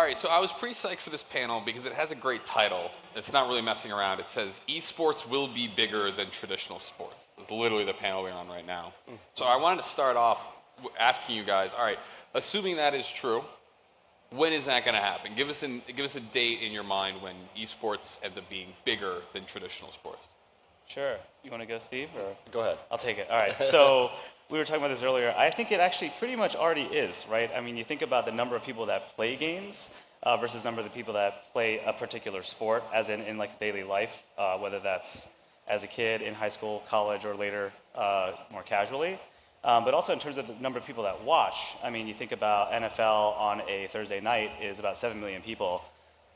right, so I was pretty psyched for this panel because it has a great title. It's not really messing around. It says, eSports will be bigger than traditional sports. It's literally the panel we're on right now. So I wanted to start off asking you guys, all right, assuming that is true, when is that going to happen? Give us a date in your mind when eSports ends up being bigger than traditional sports. Sure. You want to go, Steve? Or? Go ahead. I'll take it. All right. So we were talking about this earlier. I think it actually pretty much already is, right? I mean, you think about the number of people that play games versus the number of the people that play a particular sport, as in like daily life, whether that's as a kid, in high school, college, or later more casually. But also in terms of the number of people that watch. I mean, you think about NFL on a Thursday night is about 7 million people.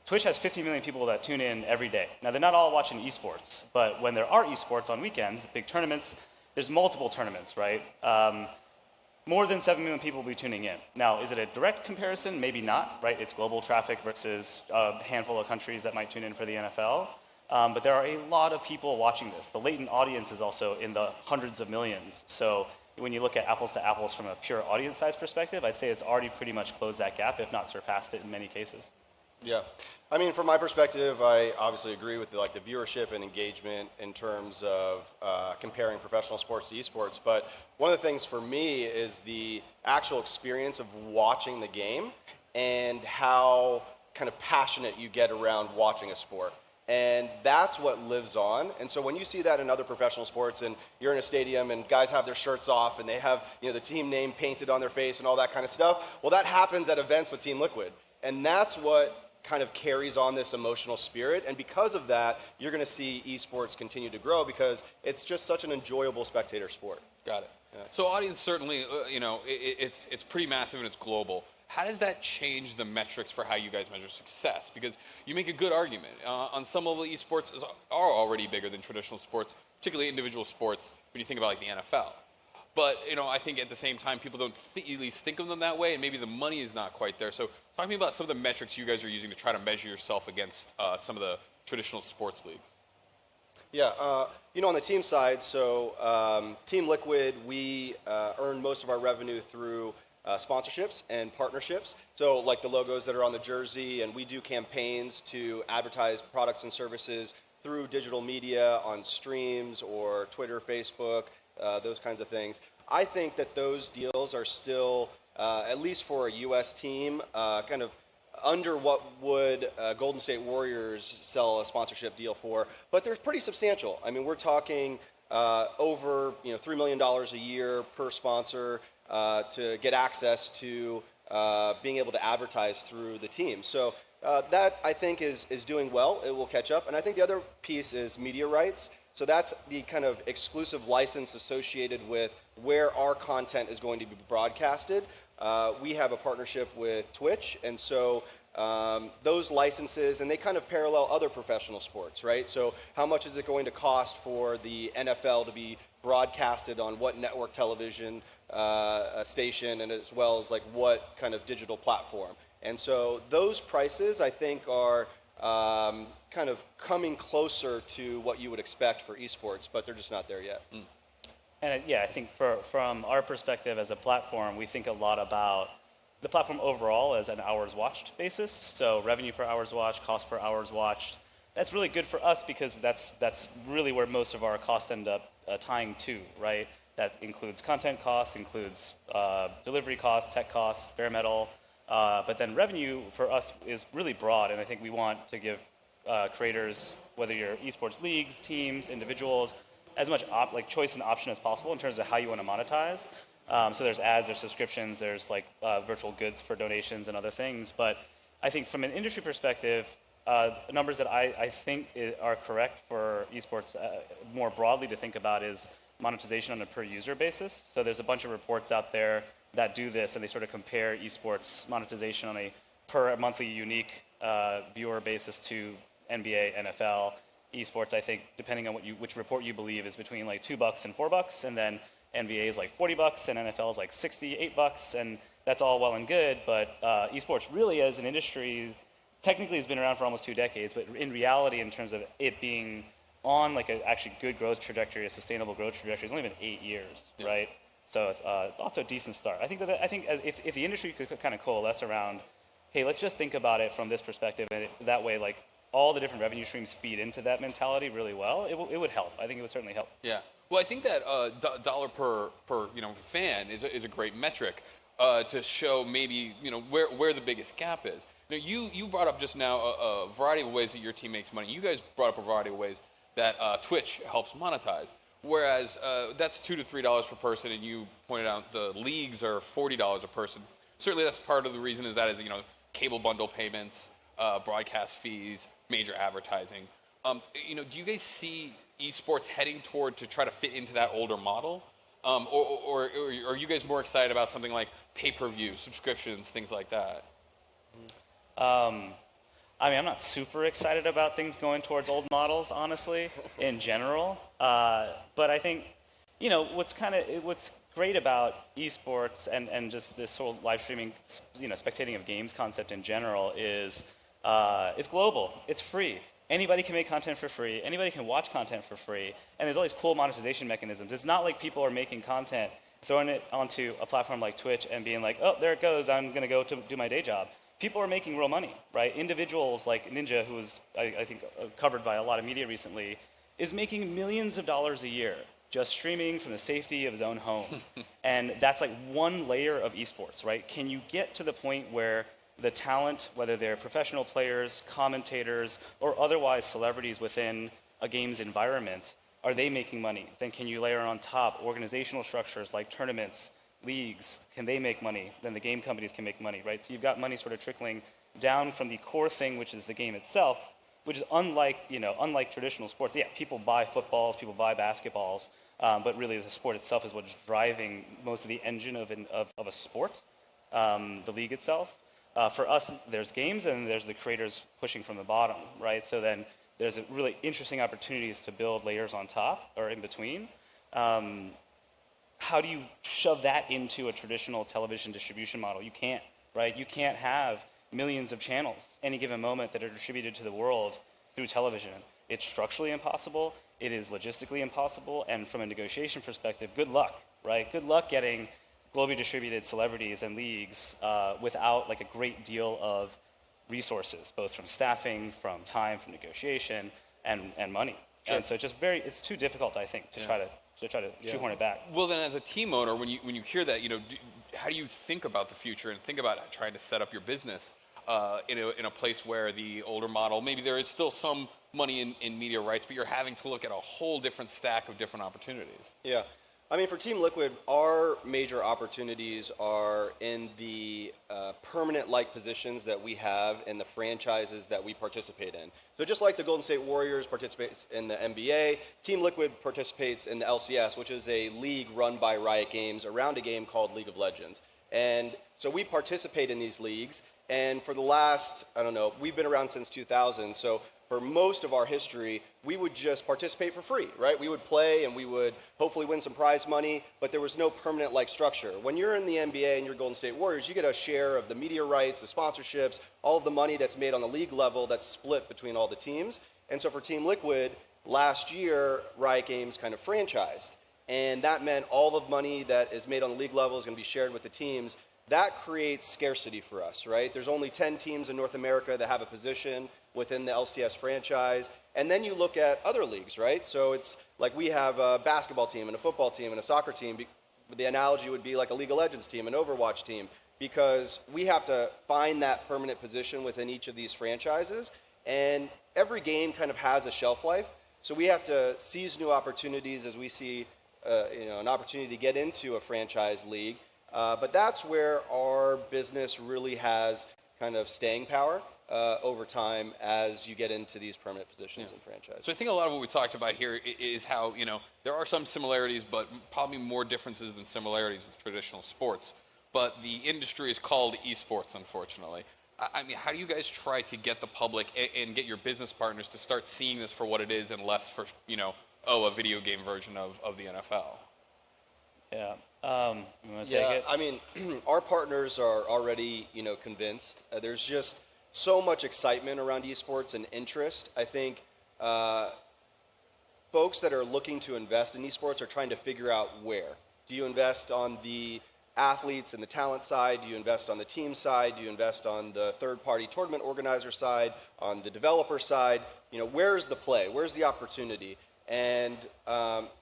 Twitch has 50 million people that tune in every day. Now, they're not all watching esports, but when there are esports on weekends, big tournaments, there's multiple tournaments, right? More than 7 million people will be tuning in. Now, is it a direct comparison? Maybe not, right? It's global traffic versus a handful of countries that might tune in for the NFL. But there are a lot of people watching this. The latent audience is also in the hundreds of millions. So when you look at apples to apples from a pure audience size perspective, I'd say it's already pretty much closed that gap, if not surpassed it in many cases. Yeah. I mean, from my perspective, I obviously agree with the viewership and engagement in terms of comparing professional sports to esports. But one of the things for me is the actual experience of watching the game and how kind of passionate you get around watching a sport. And that's what lives on. And so when you see that in other professional sports and you're in a stadium and guys have their shirts off and they have the team name painted on their face and all that kind of stuff, well, that happens at events with Team Liquid. And that's what kind of carries on this emotional spirit, and because of that, you're going to see esports continue to grow because it's just such an enjoyable spectator sport. Got it. Yeah. So audience certainly, it's pretty massive and it's global. How does that change the metrics for how you guys measure success? Because you make a good argument. On some level, esports are already bigger than traditional sports, particularly individual sports, when you think about like the NFL. But, I think at the same time, people don't at least think of them that way, and maybe the money is not quite there. So talk to me about some of the metrics you guys are using to try to measure yourself against some of the traditional sports leagues. Yeah, on the team side, so Team Liquid, we earn most of our revenue through sponsorships and partnerships. So like the logos that are on the jersey, and we do campaigns to advertise products and services through digital media on streams or Twitter, Facebook, those kinds of things. I think that those deals are still, at least for a U.S. team, kind of under what would Golden State Warriors sell a sponsorship deal for, but they're pretty substantial. I mean, we're talking over $3 million a year per sponsor to get access to being able to advertise through the team. So that, I think, is doing well. It will catch up. And I think the other piece is media rights. So that's the kind of exclusive license associated with where our content is going to be broadcasted. We have a partnership with Twitch, and so those licenses, and they kind of parallel other professional sports, right? So how much is it going to cost for the NFL to be broadcasted on what network television station, and as well as like what kind of digital platform? And so those prices, I think, are kind of coming closer to what you would expect for esports, but they're just not there yet. Mm. And I think from our perspective as a platform, we think a lot about the platform overall as an hours watched basis. So revenue per hours watched, cost per hours watched. That's really good for us because that's really where most of our costs end up tying to, right? That includes content costs, includes delivery costs, tech costs, bare metal. But then revenue for us is really broad, and I think we want to give creators, whether you're esports leagues, teams, individuals, as much choice and option as possible in terms of how you want to monetize. So there's ads, there's subscriptions, there's virtual goods for donations and other things. But I think from an industry perspective, numbers that I think are correct for esports more broadly to think about is monetization on a per user basis. So there's a bunch of reports out there that do this, and they sort of compare esports monetization on a per monthly unique viewer basis to NBA, NFL. Esports, I think, depending on which report you believe, is between like $2 and $4, and then NBA is like $40, and NFL is like $68, and that's all well and good. But esports really, as an industry, technically has been around for almost 2 decades, but in reality, in terms of it being on like a actually good growth trajectory, a sustainable growth trajectory, it's only been 8 years, right? So also a decent start. I think if the industry could kind of coalesce around hey, let's just think about it from this perspective, and that way, like, all the different revenue streams feed into that mentality really well, it would help. I think it would certainly help. Yeah. Well, I think that dollar per fan is a great metric to show maybe where the biggest gap is. Now, you brought up just now a variety of ways that your team makes money. You guys brought up a variety of ways that Twitch helps monetize. Whereas that's $2 to $3 per person, and you pointed out the leagues are $40 a person. Certainly, that's part of the reason is cable bundle payments, broadcast fees, major advertising. Do you guys see esports heading toward to try to fit into that older model, or are you guys more excited about something like pay-per-view subscriptions, things like that? I'm not super excited about things going towards old models, honestly, in general. But I think, what's great about esports and just this whole live streaming, spectating of games concept in general is it's global. It's free. Anybody can make content for free. Anybody can watch content for free. And there's all these cool monetization mechanisms. It's not like people are making content, throwing it onto a platform like Twitch and being like, oh, there it goes. I'm going to go to do my day job. People are making real money, right? Individuals like Ninja, who was, I think, covered by a lot of media recently, is making millions of dollars a year just streaming from the safety of his own home. And that's like one layer of esports, right? Can you get to the point where the talent, whether they're professional players, commentators, or otherwise celebrities within a game's environment, are they making money? Then can you layer on top organizational structures like tournaments, leagues? Can they make money? Then the game companies can make money, right? So you've got money sort of trickling down from the core thing, which is the game itself, which is unlike traditional sports. Yeah, people buy footballs, people buy basketballs, but really the sport itself is what's driving most of the engine of a sport, the league itself. For us, there's games and there's the creators pushing from the bottom, right? So then there's really interesting opportunities to build layers on top or in between. How do you shove that into a traditional television distribution model? You can't, right? You can't have millions of channels any given moment that are distributed to the world through television. It's structurally impossible. It is logistically impossible. And from a negotiation perspective, good luck, right? Good luck getting globally distributed celebrities and leagues without like a great deal of resources, both from staffing, from time, from negotiation, and money. Sure. And so it's too difficult, I think, to try to shoehorn it back. Well, then, as a team owner, when you hear that, how do you think about the future and think about trying to set up your business in a place where the older model, maybe there is still some money in media rights, but you're having to look at a whole different stack of different opportunities? Yeah. I mean, for Team Liquid, our major opportunities are in the permanent-like positions that we have in the franchises that we participate in. So just like the Golden State Warriors participates in the NBA, Team Liquid participates in the LCS, which is a league run by Riot Games around a game called League of Legends. And so we participate in these leagues, and for the last, we've been around since 2000, so for most of our history, we would just participate for free, right? We would play and we would hopefully win some prize money, but there was no permanent structure. When you're in the NBA and you're Golden State Warriors, you get a share of the media rights, the sponsorships, all of the money that's made on the league level that's split between all the teams. And so for Team Liquid, last year, Riot Games kind of franchised. And that meant all of the money that is made on the league level is going to be shared with the teams. That creates scarcity for us, right? There's only 10 teams in North America that have a position within the LCS franchise. And then you look at other leagues, right? So it's like we have a basketball team and a football team and a soccer team. The analogy would be like a League of Legends team, an Overwatch team, because we have to find that permanent position within each of these franchises. And every game kind of has a shelf life. So we have to seize new opportunities as we see an opportunity to get into a franchise league. But that's where our business really has kind of staying power over time as you get into these permanent positions in franchise. So I think a lot of what we talked about here is how, there are some similarities, but probably more differences than similarities with traditional sports. But the industry is called eSports, unfortunately. I mean, how do you guys try to get the public and get your business partners to start seeing this for what it is and less for, a video game version of the NFL? Yeah. You want to take it? I mean, our partners are already, convinced. There's just so much excitement around esports and interest. I think folks that are looking to invest in esports are trying to figure out where. Do you invest on the athletes and the talent side? Do you invest on the team side? Do you invest on the third-party tournament organizer side, on the developer side? Where's the play? Where's the opportunity? And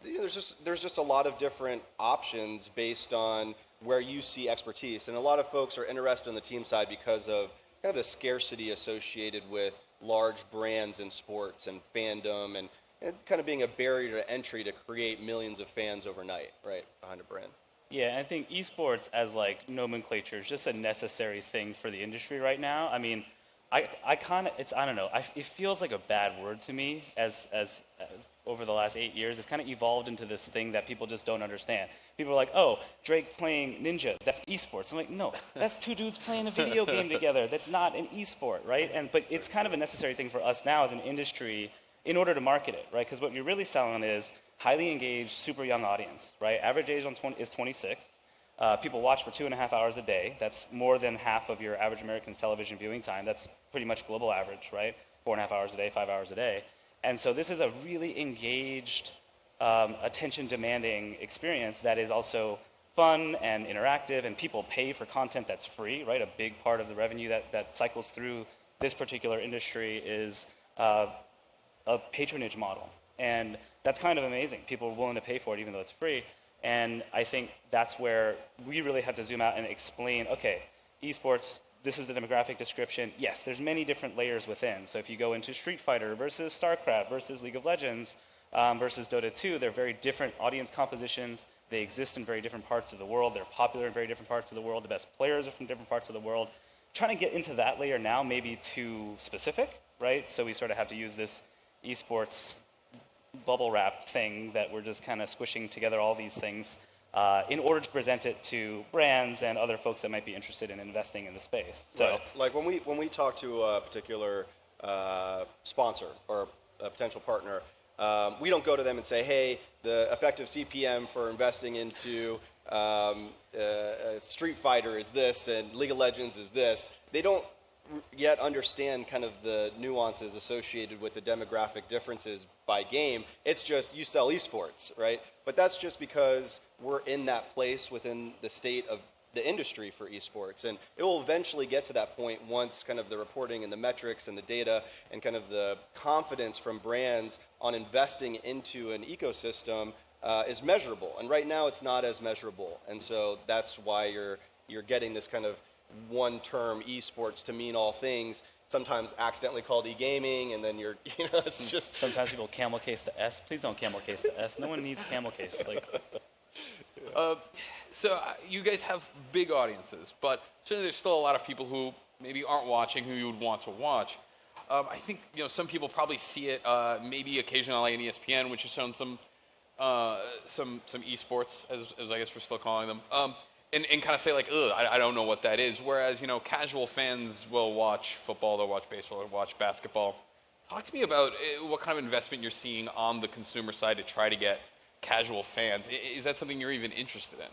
there's just a lot of different options based on where you see expertise. And a lot of folks are interested on the team side because of kind of the scarcity associated with large brands in sports and fandom and kind of being a barrier to entry to create millions of fans overnight, right, behind a brand. Yeah, I think esports as like nomenclature is just a necessary thing for the industry right now. I mean, I kind of, I don't know, it feels like a bad word to me as over the last 8 years. It's kind of evolved into this thing that people just don't understand. People are like, oh, Drake playing Ninja, that's esports. I'm like, no, that's two dudes playing a video game together. That's not an esport, right? But it's kind of a necessary thing for us now as an industry in order to market it, right? Because what you're really selling is highly engaged, super young audience, right? Average age is 26. People watch for 2.5 hours a day. That's more than half of your average American's television viewing time. That's pretty much global average, right? 4.5 hours a day, 5 hours a day. And so this is a really engaged, attention-demanding experience that is also fun and interactive, and people pay for content that's free, right? A big part of the revenue that cycles through this particular industry is a patronage model. And that's kind of amazing. People are willing to pay for it even though it's free. And I think that's where we really have to zoom out and explain, okay, esports, this is the demographic description. Yes, there's many different layers within. So if you go into Street Fighter versus StarCraft versus League of Legends versus Dota 2, they're very different audience compositions. They exist in very different parts of the world. They're popular in very different parts of the world. The best players are from different parts of the world. Trying to get into that layer now may be too specific, right? So we sort of have to use this esports bubble wrap thing that we're just kind of squishing together all these things in order to present it to brands and other folks that might be interested in investing in the space. So, right. Like when we talk to a particular sponsor or a potential partner, we don't go to them and say, hey, the effective CPM for investing into Street Fighter is this and League of Legends is this. They don't yet understand kind of the nuances associated with the demographic differences by game. It's just you sell esports, right? But that's just because we're in that place within the state of the industry for esports. And it will eventually get to that point once kind of the reporting and the metrics and the data and kind of the confidence from brands on investing into an ecosystem is measurable. And right now it's not as measurable. And so that's why you're getting this kind of one term esports to mean all things, sometimes accidentally called e-gaming, and then it's just... Sometimes people camel case the S. Please don't camel case the S. No one needs camel case. So you guys have big audiences, but certainly there's still a lot of people who maybe aren't watching who you would want to watch. I think some people probably see it maybe occasionally on ESPN, which has shown some esports, as I guess we're still calling them. And kind of say like, ugh, I don't know what that is. Whereas, casual fans will watch football, they'll watch baseball, they'll watch basketball. Talk to me about what kind of investment you're seeing on the consumer side to try to get casual fans. Is that something you're even interested in?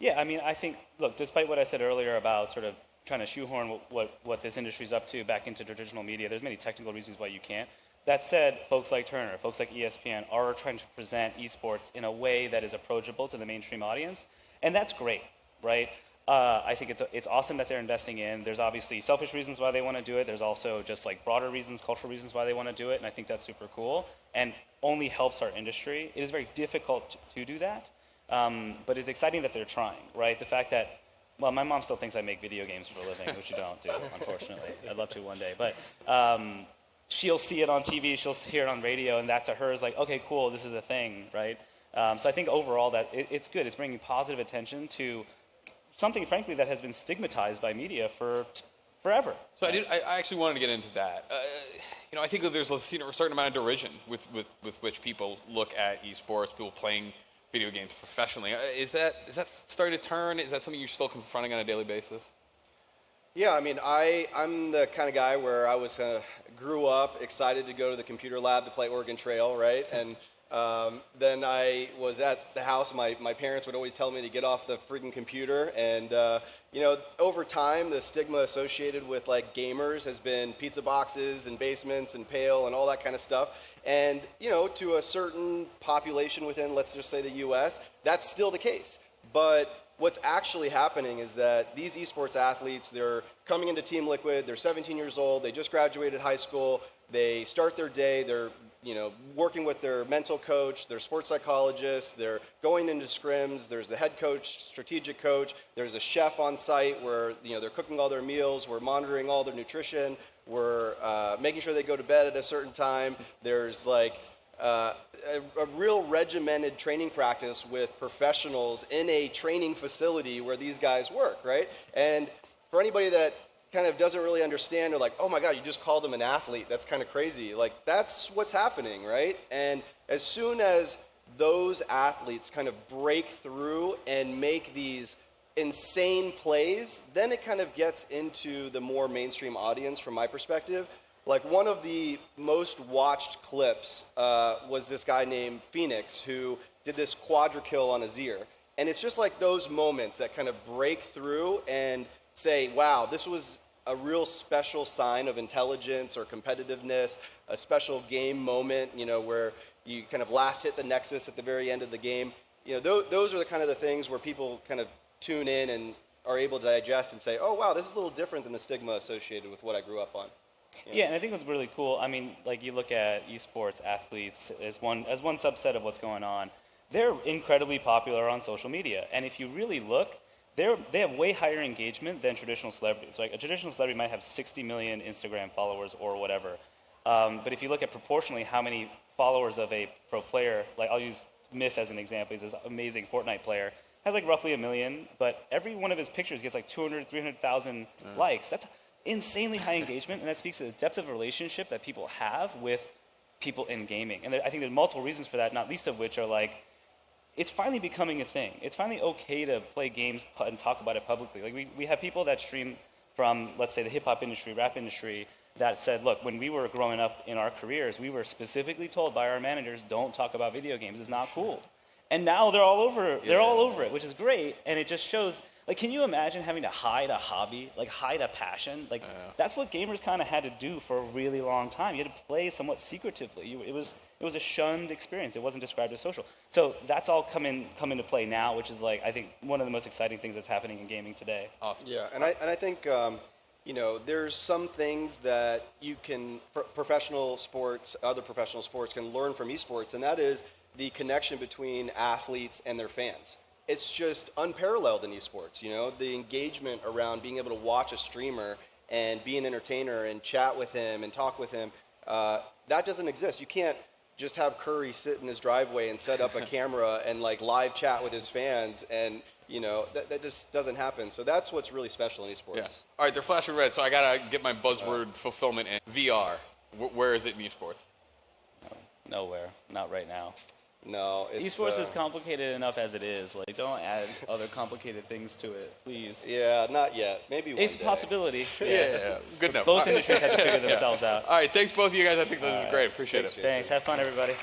Yeah, I mean, I think, look, despite what I said earlier about sort of trying to shoehorn what this industry's up to back into traditional media, there's many technical reasons why you can't. That said, folks like Turner, folks like ESPN are trying to present esports in a way that is approachable to the mainstream audience. And that's great, right? I think it's awesome that they're investing in. There's obviously selfish reasons why they want to do it. There's also just like broader reasons, cultural reasons why they want to do it. And I think that's super cool and only helps our industry. It is very difficult to do that, but it's exciting that they're trying, right? The fact that, well, my mom still thinks I make video games for a living, which you don't do, unfortunately. I'd love to one day. But she'll see it on TV, she'll hear it on radio, and that to her is like, okay, cool, this is a thing, right? So I think overall that it's good. It's bringing positive attention to something, frankly, that has been stigmatized by media for forever. So I actually wanted to get into that. I think that there's a certain amount of derision with which people look at esports, people playing video games professionally. Is that starting to turn? Is that something you're still confronting on a daily basis? Yeah, I mean, I'm the kind of guy where I grew up excited to go to the computer lab to play Oregon Trail, right? And then I was at the house. My parents would always tell me to get off the freaking computer. And, over time, the stigma associated with, like, gamers has been pizza boxes and basements and Pale and all that kind of stuff. And, to a certain population within, let's just say, the U.S., that's still the case. But what's actually happening is that these esports athletes, they're coming into Team Liquid, they're 17 years old, they just graduated high school, they start their day, they're working with their mental coach, their sports psychologist, they're going into scrims, there's a head coach, strategic coach, there's a chef on site where they're cooking all their meals, we're monitoring all their nutrition, we're making sure they go to bed at a certain time. There's like a real regimented training practice with professionals in a training facility where these guys work, right? And for anybody that kind of doesn't really understand, they're like, oh my God, you just called him an athlete. That's kind of crazy. Like, that's what's happening, right? And as soon as those athletes kind of break through and make these insane plays, then it kind of gets into the more mainstream audience from my perspective. Like, one of the most watched clips was this guy named Phoenix who did this quadra kill on Azir. And it's just like those moments that kind of break through and say, wow, this was a real special sign of intelligence or competitiveness, a special game moment, where you kind of last hit the nexus at the very end of the game. Those are the kind of the things where people kind of tune in and are able to digest and say, oh, wow, this is a little different than the stigma associated with what I grew up on. Yeah, and I think what's really cool, I mean, like you look at esports athletes as one subset of what's going on. They're incredibly popular on social media. And if you really look, they have way higher engagement than traditional celebrities. Like a traditional celebrity might have 60 million Instagram followers or whatever. But if you look at proportionally how many followers of a pro player, like I'll use Myth as an example, he's this amazing Fortnite player, has like roughly 1 million, but every one of his pictures gets like 200, 300,000 likes. That's insanely high engagement, and that speaks to the depth of relationship that people have with people in gaming. And I think there's multiple reasons for that, not least of which are like, it's finally becoming a thing. It's finally okay to play games and talk about it publicly. Like we have people that stream from, let's say, the hip-hop industry, rap industry, that said, look, when we were growing up in our careers, we were specifically told by our managers, don't talk about video games, it's not cool. And now they're all over it. They're all over it, which is great, and it just shows. Like, can you imagine having to hide a hobby, like hide a passion? Like, that's what gamers kind of had to do for a really long time. You had to play somewhat secretively. It was a shunned experience. It wasn't described as social. So that's all come into play now, which is like I think one of the most exciting things that's happening in gaming today. Awesome. Yeah, and I think there's some things that you can professional sports, other professional sports can learn from esports, and that is the connection between athletes and their fans. It's just unparalleled in esports, the engagement around being able to watch a streamer and be an entertainer and chat with him and talk with him. That doesn't exist. You can't just have Curry sit in his driveway and set up a camera and like live chat with his fans, and that just doesn't happen. So that's what's really special in esports. Yeah. All right, they're flashing red, so I gotta get my buzzword fulfillment in. VR. Where is it in esports? Nowhere. Not right now. No, esports is complicated enough as it is. Like, don't add other complicated things to it, please. Yeah, not yet. Maybe one It's a day. possibility. Yeah. Good enough. Both industries had to figure themselves out. All right, thanks both of you guys. I think this was great. Appreciate it. Jason. Thanks. Have fun, everybody.